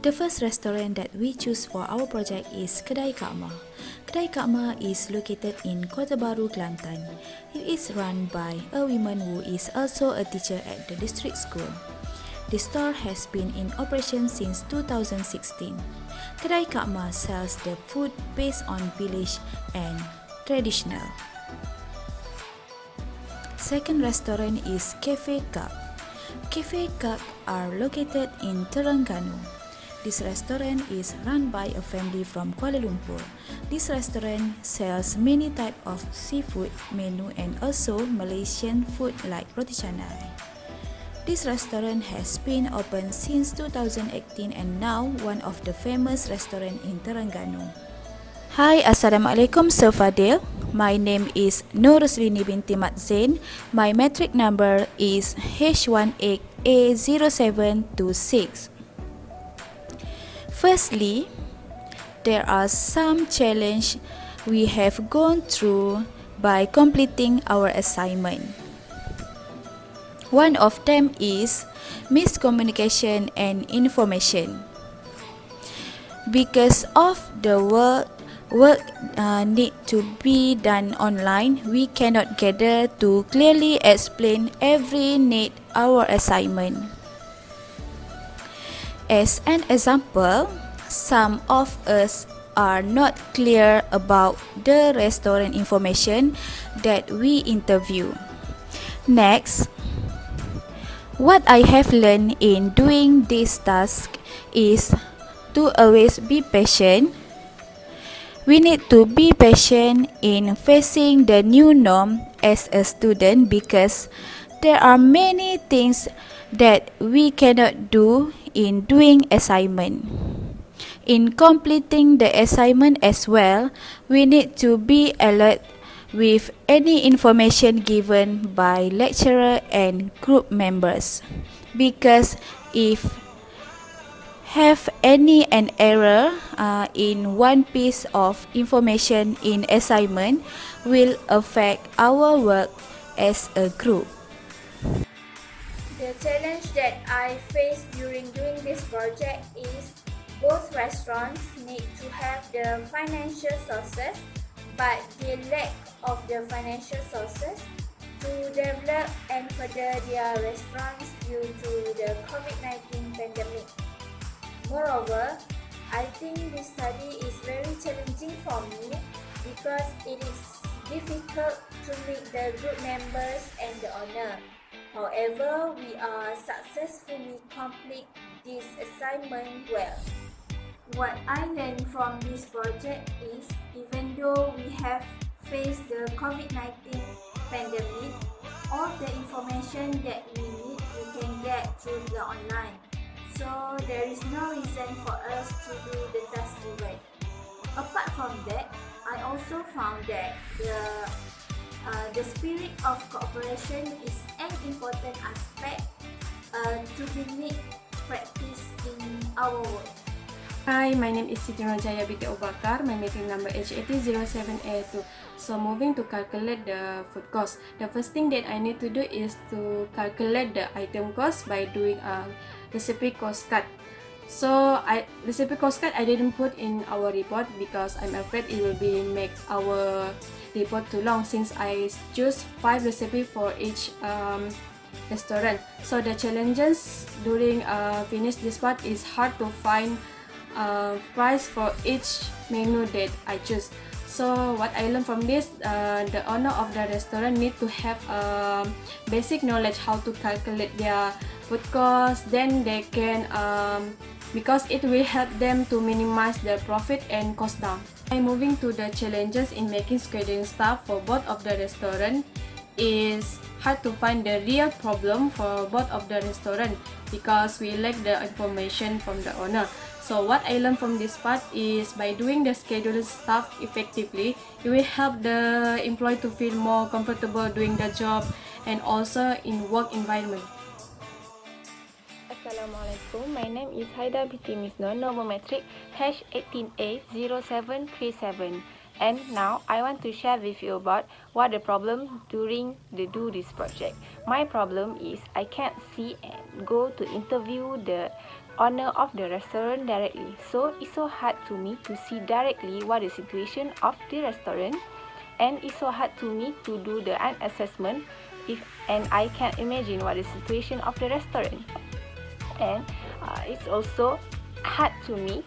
The first restaurant that we choose for our project is Kedai Kak Ma. Kedai Kak Ma is located in Kota Baru, Kelantan. It is run by a woman who is also a teacher at the district school. The store has been in operation since 2016. Kedai Kak Ma sells the food based on village and traditional. Second restaurant is Cafe Kak. Cafe Kak are located in Terengganu. This restaurant is run by a family from Kuala Lumpur. This restaurant sells many types of seafood menu and also Malaysian food like roti canai. This restaurant has been open since 2018 and now one of the famous restaurant in Terengganu. Hi, Assalamualaikum Sir Fadil. My name is Nur Ruslini binti Mat Zain. My metric number is H18A0726. Firstly, there are some challenges we have gone through by completing our assignment. One of them is miscommunication and information. Because of the work need to be done online, we cannot gather to clearly explain every need our assignment. As an example, some of us are not clear about the restaurant information that we interview. Next, what I have learned in doing this task is to always be patient. We need to be patient in facing the new norm as a student because there are many things that we cannot do in doing assignment. In completing the assignment as well, we need to be alert with any information given by lecturer and group members, because if have any an error in one piece of information in assignment will affect our work as a group. The challenge that I faced during doing this project is both restaurants need to have the financial sources, but the lack of the financial sources to develop and further their restaurants due to the COVID-19 pandemic. Moreover, I think this study is very challenging for me because it is difficult to meet the group members and the owner. However, we are successfully complete this assignment well. What I learned from this project is even though we have faced the COVID-19 pandemic, all the information that we need we can get through the online. So there is no reason for us to do the task direct. Apart from that, I also found that the spirit of cooperation is an important aspect to be practiced in our work. Hi, my name is Siti Rajaya binti Obakar. My meeting number H8007A2. So moving to calculate the food cost. The first thing that I need to do is to calculate the item cost by doing a recipe cost cut. So recipe cost cut I didn't put in our report because I'm afraid it will be make our report too long since I choose 5 recipes for each restaurant. So the challenges during finish this part is hard to find price for each menu that I choose. So what I learned from this, the owner of the restaurant need to have basic knowledge how to calculate their food cost. Then they can because it will help them to minimize their profit and cost down. I'm moving to the challenges in making scheduling staff for both of the restaurant is hard to find the real problem for both of the restaurant because we lack the information from the owner. So what I learned from this part is by doing the scheduling stuff effectively, it will help the employee to feel more comfortable doing the job and also in work environment. Assalamualaikum. My name is Haida binti Misno, number metric H18A0737. And now I want to share with you about what the problem during the do this project. My problem is I can't see and go to interview the owner of the restaurant directly. So it's so hard to me to see directly what the situation of the restaurant, and it's so hard to me to do the assessment and I can imagine what the situation of the restaurant. And it's also hard to me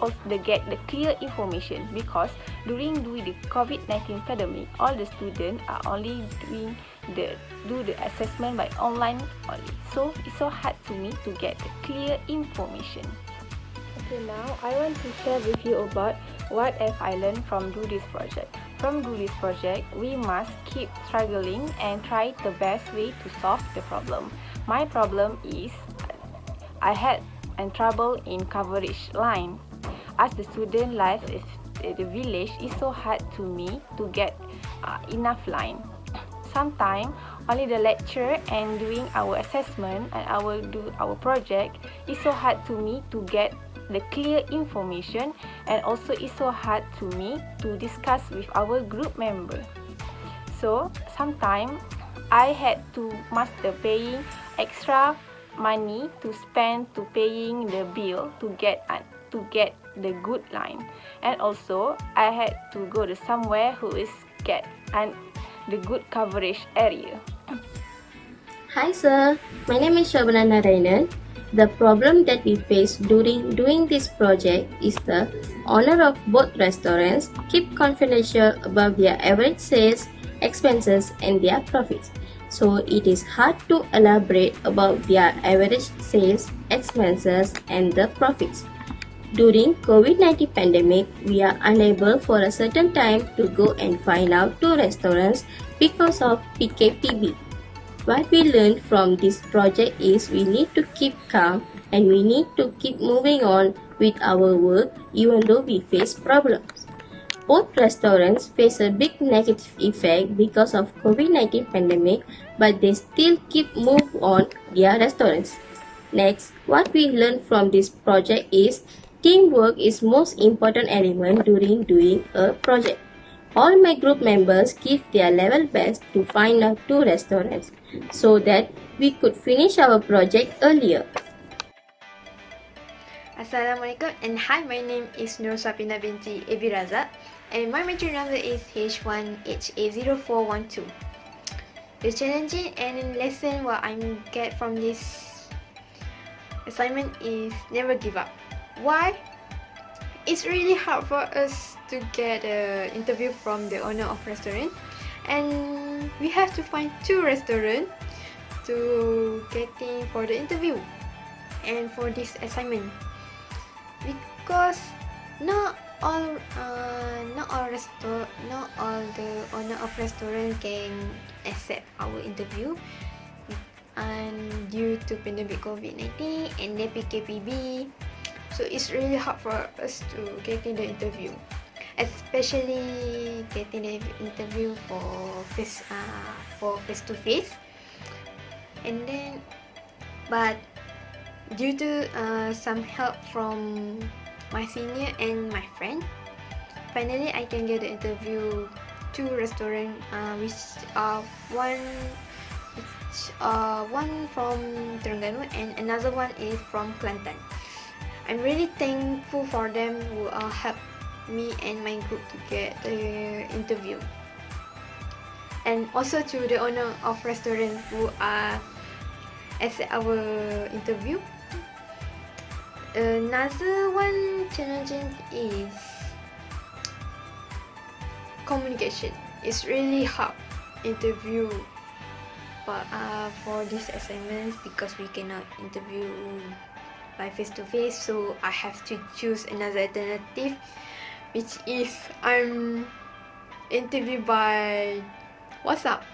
also to get the clear information, because during the COVID-19 pandemic, all the students are only do the assessment by online only. So it's so hard to me to get the clear information. Okay, now I want to share with you about what have I learned from do this project. From do this project, we must keep struggling and try the best way to solve the problem. My problem is I had trouble in coverage line. As the student life in the village is so hard to me to get enough line. Sometimes only the lecture and doing our assessment and our project is so hard to me to get the clear information, and also it's so hard to me to discuss with our group member. So sometimes I had to master paying extra money to spend to paying the bill to get the good line, and also I had to go to somewhere who is get the good coverage area. Hi sir, my name is Shobana Narayanan. The problem that we face during doing this project is the owner of both restaurants keep confidential about their average sales, expenses and their profits. So it is hard to elaborate about their average sales, expenses and the profits. During COVID-19 pandemic, we are unable for a certain time to go and find out to restaurants because of PKPB. What we learned from this project is we need to keep calm and we need to keep moving on with our work even though we face problems. Both restaurants face a big negative effect because of COVID-19 pandemic, but they still keep move on their restaurants. Next, what we learned from this project is teamwork is most important element during doing a project. All my group members give their level best to find out two restaurants so that we could finish our project earlier. Assalamualaikum and hi, my name is Nur Sapina binti Ebi Razak and my matric number is H1HA0412. The challenging and lesson what I get from this assignment is never give up. Why? It's really hard for us to get an interview from the owner of restaurant, and we have to find two restaurants to get in for the interview and for this assignment, because not all the owner of restaurant can accept our interview, and due to pandemic COVID-19 and the PKPB, so it's really hard for us to get in the interview, especially getting the interview for face to face. And then, but due to some help from my senior and my friend, finally I can get the interview two restaurants, which are one from Terengganu and another one is from Kelantan. I'm really thankful for them who helped me and my group to get the interview, and also to the owner of restaurant who accept our interview. Another one challenging is communication. It's really hard interview, but for this assignment, because we cannot interview by face to face, so I have to choose another alternative, which is I'm interviewed by WhatsApp,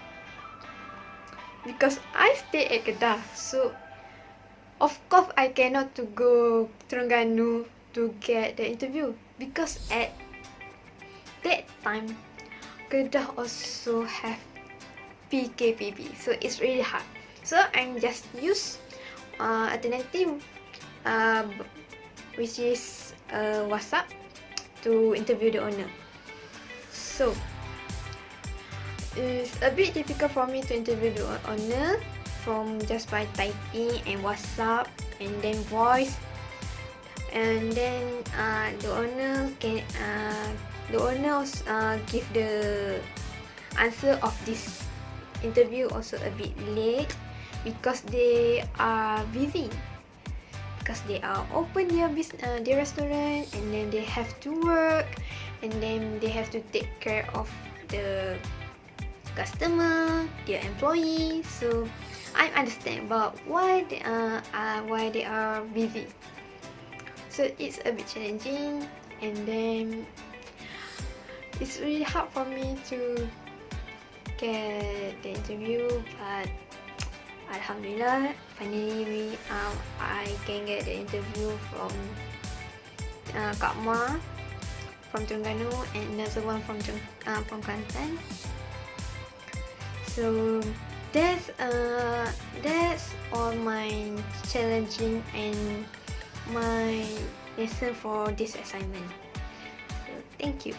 because I stay at Kedah, so of course I cannot to go Terengganu to get the interview, because at that time Kedah also have PKPB, so it's really hard. So I'm just use alternative, which is WhatsApp, to interview the owner. So it's a bit difficult for me to interview the owner from just by typing and WhatsApp and then voice, and then the owner give the answer of this interview also a bit late because they are busy, because they are open their restaurant, and then they have to work, and then they have to take care of the customer, their employees. So I understand about why they are busy. So it's a bit challenging, and then it's really hard for me to get the interview, but Alhamdulillah, finally I can get the interview from Kak Ma from Terengganu and another one from Kelantan. So that's all my challenging and my lesson for this assignment. So thank you.